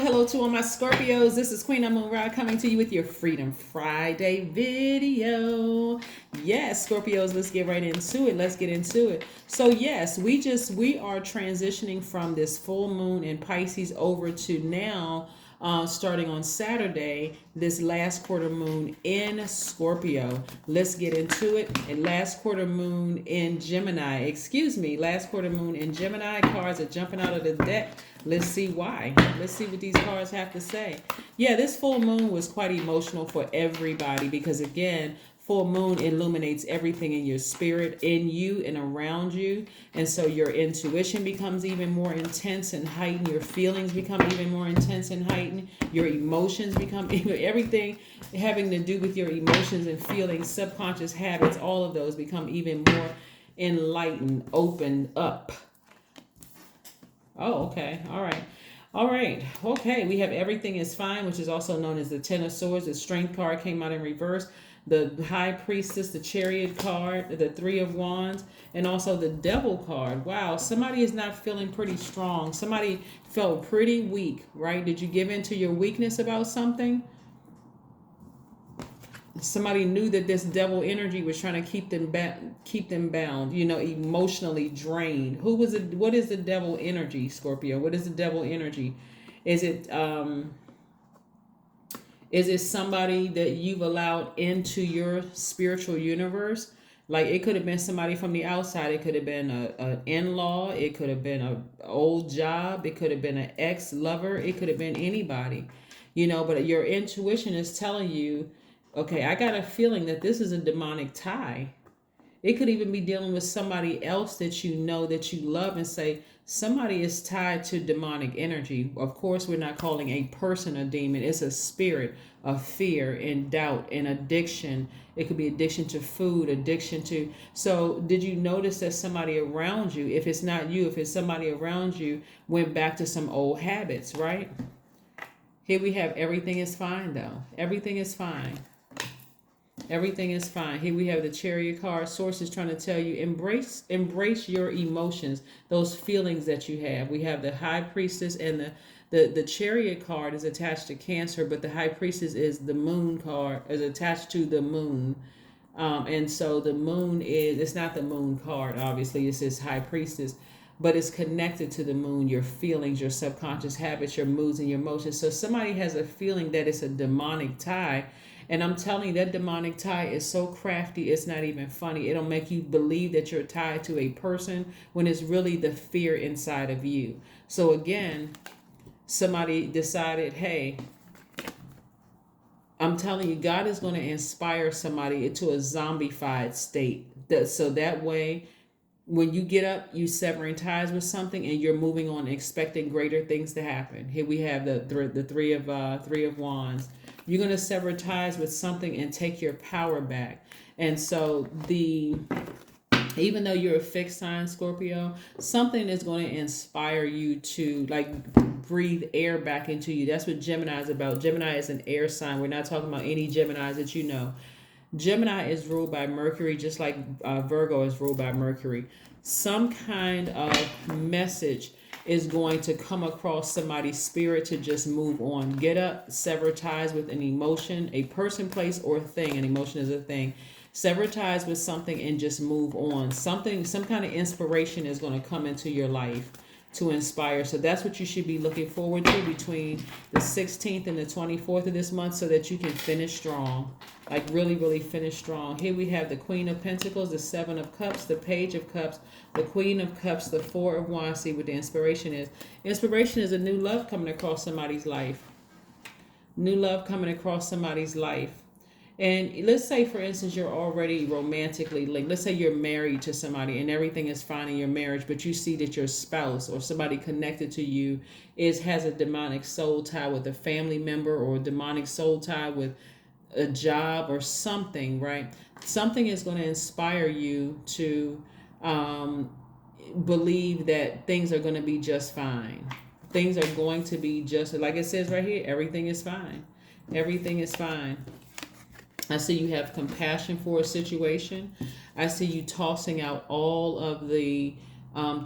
Hello to all my Scorpios. This is Queen Amun Ra coming to you with your Freedom Friday video. Yes, Scorpios, let's get right into it. Let's get into it. So yes, we are transitioning from this full moon in Pisces over to now starting on Saturday, this last quarter moon in Scorpio. Let's get into it. And last quarter moon in Gemini. Excuse me, last quarter moon in Gemini. Cards are jumping out of the deck. Let's see why. Let's see what these cards have to say. Yeah, this full moon was quite emotional for everybody because, again, full moon illuminates everything in your spirit, in you and around you. And so your intuition becomes even more intense and heightened. Your feelings become even more intense and heightened. Your emotions become everything having to do with your emotions and feelings, subconscious habits, all of those become even more enlightened, opened up. Oh, okay. All right. All right. Okay. We have everything is fine, which is also known as the Ten of Swords. The Strength card came out in reverse. The High Priestess, the Chariot card, the Three of Wands, and also the Devil card. Wow. Somebody is not feeling pretty strong. Somebody felt pretty weak, right? Did you give in to your weakness about something? Somebody knew that this devil energy was trying to keep them bound, emotionally drained. Who was it? What is the devil energy, Scorpio? What is the devil energy? Is it somebody that you've allowed into your spiritual universe? Like, it could have been somebody from the outside. It could have been a in-law. It could have been an old job. It could have been an ex-lover. It could have been anybody, but your intuition is telling you, okay, I got a feeling that this is a demonic tie. It could even be dealing with somebody else that you know, that you love, and say somebody is tied to demonic energy. Of course, we're not calling a person a demon. It's a spirit of fear and doubt and addiction. It could be addiction to food, addiction to... So did you notice that somebody around you, if it's not you, if it's somebody around you, went back to some old habits, right? Here we have everything is fine, though. Everything is fine. Everything is fine. Here we have the Chariot card. Source is trying to tell you, embrace your emotions, those feelings that you have. We have the High Priestess, and the Chariot card is attached to Cancer, but the High Priestess is the Moon card, is attached to the Moon. And so the Moon it's not the Moon card, obviously. It's this High Priestess, but it's connected to the Moon, your feelings, your subconscious habits, your moods, and your emotions. So somebody has a feeling that it's a demonic tie. And I'm telling you, that demonic tie is so crafty, it's not even funny. It'll make you believe that you're tied to a person when it's really the fear inside of you. So again, somebody decided, hey, I'm telling you, God is going to inspire somebody into a zombified state. So that way, when you get up, you severing ties with something, and you're moving on, expecting greater things to happen. Here we have the Three of Wands. You're going to sever ties with something and take your power back. And so even though you're a fixed sign, Scorpio, something is going to inspire you to, like, breathe air back into you. That's what Gemini is about. Gemini is an air sign. We're not talking about any Geminis that you know. Gemini is ruled by Mercury, just like Virgo is ruled by Mercury. Some kind of message is going to come across somebody's spirit to just move on. Get up, sever ties with an emotion, a person, place, or thing. An emotion is a thing. Sever ties with something and just move on. Some kind of inspiration is going to come into your life to inspire. So that's what you should be looking forward to between the 16th and the 24th of this month, so that you can finish strong. Like, really, really finish strong. Here we have the Queen of Pentacles, the Seven of Cups, the Page of Cups, the Queen of Cups, the Four of Wands. See what the inspiration is. Inspiration is a new love coming across somebody's life. New love coming across somebody's life. And let's say, for instance, you're already romantically linked. Let's say you're married to somebody and everything is fine in your marriage, but you see that your spouse or somebody connected to you has a demonic soul tie with a family member, or a demonic soul tie with a job or something, right? Something is going to inspire you to believe that things are going to be just fine. Things are going to be just, like it says right here, everything is fine. Everything is fine. I see you have compassion for a situation. I see you tossing out all of the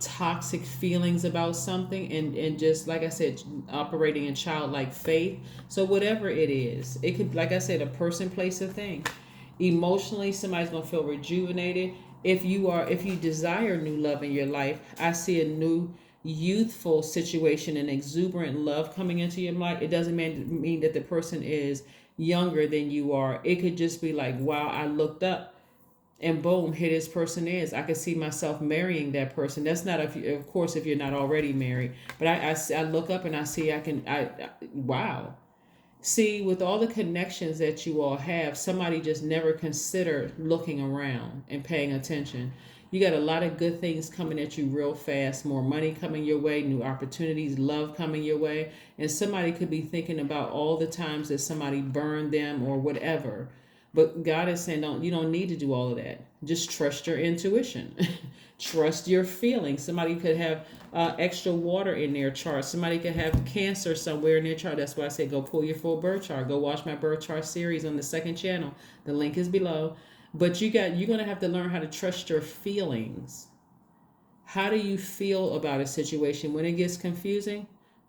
toxic feelings about something, and just like I said, operating in childlike faith. So whatever it is, it could, like I said, a person, place, a thing. Emotionally, somebody's gonna feel rejuvenated. If you desire new love in your life, I see a new youthful situation and exuberant love coming into your life. It doesn't mean that the person is younger than you are. It could just be like, wow, I looked up and boom, here this person is. I could see myself marrying that person. That's not, of course, if you're not already married. But I look up and I see wow. See, with all the connections that you all have, somebody just never considered looking around and paying attention. You got a lot of good things coming at you real fast, more money coming your way, new opportunities, love coming your way. And somebody could be thinking about all the times that somebody burned them or whatever. But God is saying, you don't need to do all of that. Just trust your intuition. Trust your feelings. Somebody could have extra water in their chart. Somebody could have cancer somewhere in their chart. That's why I say go pull your full birth chart. Go watch my birth chart series on the second channel. The link is below. But you're gonna have to learn how to trust your feelings. How do you feel about a situation? When it gets confusing,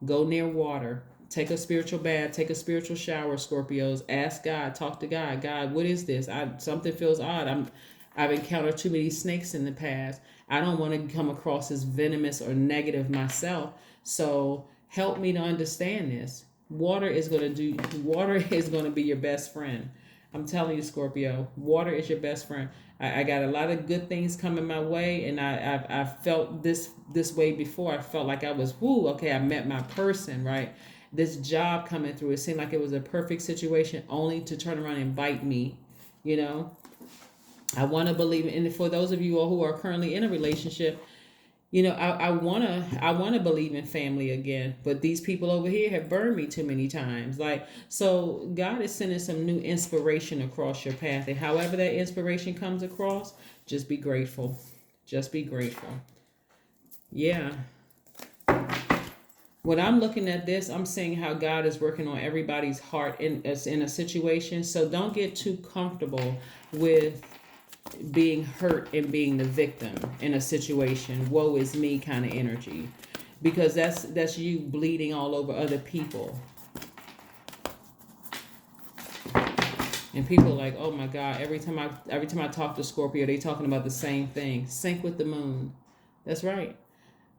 go near water. Take a spiritual bath. Take a spiritual shower, Scorpios. Ask God. Talk to God. God, what is this? Something feels odd. I've encountered too many snakes in the past. I don't want to come across as venomous or negative myself. So help me to understand this. Water is going to be your best friend. I'm telling you, Scorpio, water is your best friend. I got a lot of good things coming my way, and I've felt this way before. I felt like I was, okay, I met my person, right? This job coming through, it seemed like it was a perfect situation, only to turn around and bite me, you know? I want to believe, and for those of you all who are currently in a relationship, I wanna believe in family again, but these people over here have burned me too many times. Like, so God is sending some new inspiration across your path, and however that inspiration comes across, just be grateful. Just be grateful. Yeah. When I'm looking at this, I'm seeing how God is working on everybody's heart in a situation. So don't get too comfortable with being hurt and being the victim in a situation, woe is me kind of energy, because that's you bleeding all over other people, and people are like, oh my God, every time I talk to Scorpio, they talking about the same thing. Sync with the moon. That's right.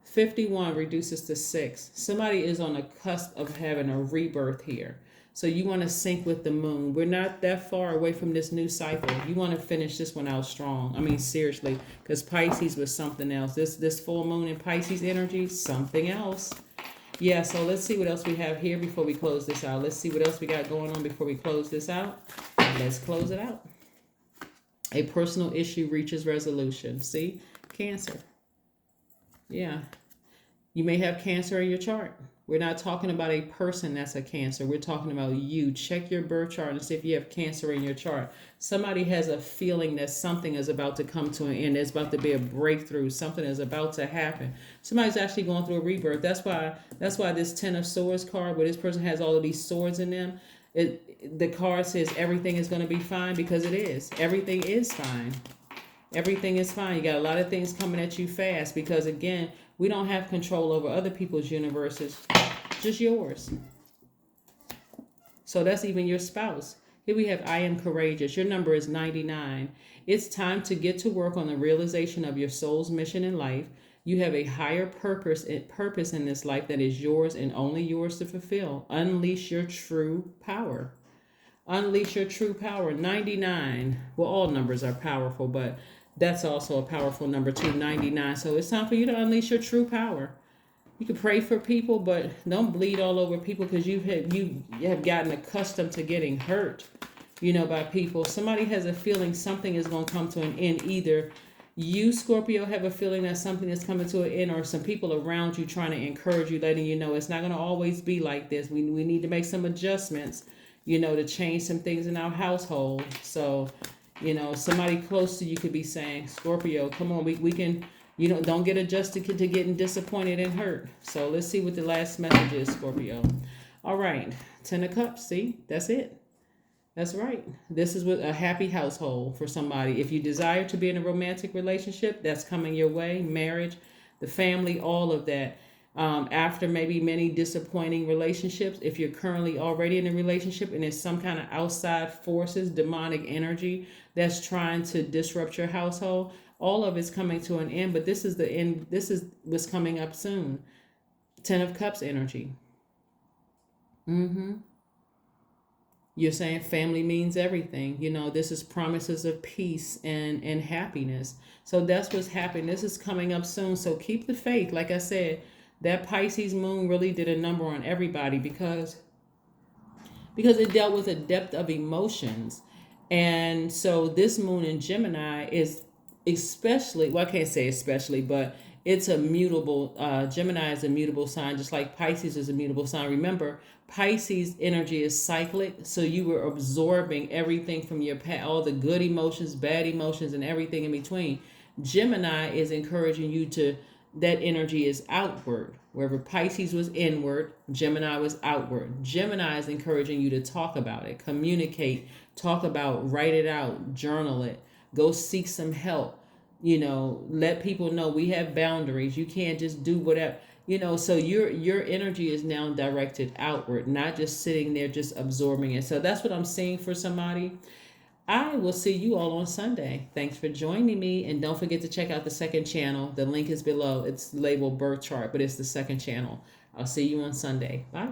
51 reduces to 6. Somebody is on the cusp of having a rebirth here. So you want to sync with the moon. We're not that far away from this new cycle. You want to finish this one out strong. I mean, seriously, because Pisces was something else. This full moon in Pisces energy, something else. Yeah, so let's see what else we have here before we close this out. Let's see what else we got going on before we close this out. Let's close it out. A personal issue reaches resolution. See? Cancer. Yeah. You may have cancer in your chart. We're not talking about a person that's a cancer. We're talking about you. Check your birth chart and see if you have cancer in your chart. Somebody has a feeling that something is about to come to an end. There's about to be a breakthrough. Something is about to happen. Somebody's actually going through a rebirth. That's why this Ten of Swords card, where this person has all of these swords in them, the card says everything is going to be fine, because it is. Everything is fine. Everything is fine. You got a lot of things coming at you fast, because again, we don't have control over other people's universes, just yours. So that's even your spouse. Here we have I am courageous. Your number is 99. It's time to get to work on the realization of your soul's mission in life. You have a higher purpose in this life that is yours and only yours to fulfill. Unleash your true power. Unleash your true power. 99. Well, all numbers are powerful, but that's also a powerful number too, 99. So it's time for you to unleash your true power. You can pray for people, but don't bleed all over people, because you have gotten accustomed to getting hurt, by people. Somebody has a feeling something is going to come to an end. Either you, Scorpio, have a feeling that something is coming to an end, or some people around you trying to encourage you, letting you know it's not going to always be like this. We need to make some adjustments, to change some things in our household. So, somebody close to you could be saying, Scorpio, come on, we can, don't get adjusted to getting disappointed and hurt. So let's see what the last message is, Scorpio. All right. 10 of Cups. See, that's it. That's right. This is a happy household for somebody. If you desire to be in a romantic relationship, that's coming your way. Marriage. the family, all of that. After maybe many disappointing relationships, if you're currently already in a relationship and there's some kind of outside forces, demonic energy that's trying to disrupt your household, all of it's coming to an end. But this is the end. This is what's coming up soon. Ten of Cups energy. Mm-hmm. You're saying family means everything. This is promises of peace and happiness. So that's what's happening. This is coming up soon. So keep the faith. Like I said, that Pisces moon really did a number on everybody because it dealt with a depth of emotions. And so this moon in Gemini is especially, well, I can't say especially, but it's a mutable, Gemini is a mutable sign, just like Pisces is a mutable sign. Remember, Pisces energy is cyclic, so you were absorbing everything from your past, all the good emotions, bad emotions, and everything in between. Gemini is encouraging you to, that energy is outward. Wherever Pisces was inward, Gemini was outward. Gemini is encouraging you to talk about it, communicate, talk about, write it out, journal it, go seek some help. Let people know we have boundaries. You can't just do whatever. So your energy is now directed outward, not just sitting there just absorbing it. So that's what I'm seeing for somebody. I will see you all on Sunday. Thanks for joining me. And don't forget to check out the second channel. The link is below. It's labeled birth chart, but it's the second channel. I'll see you on Sunday. Bye.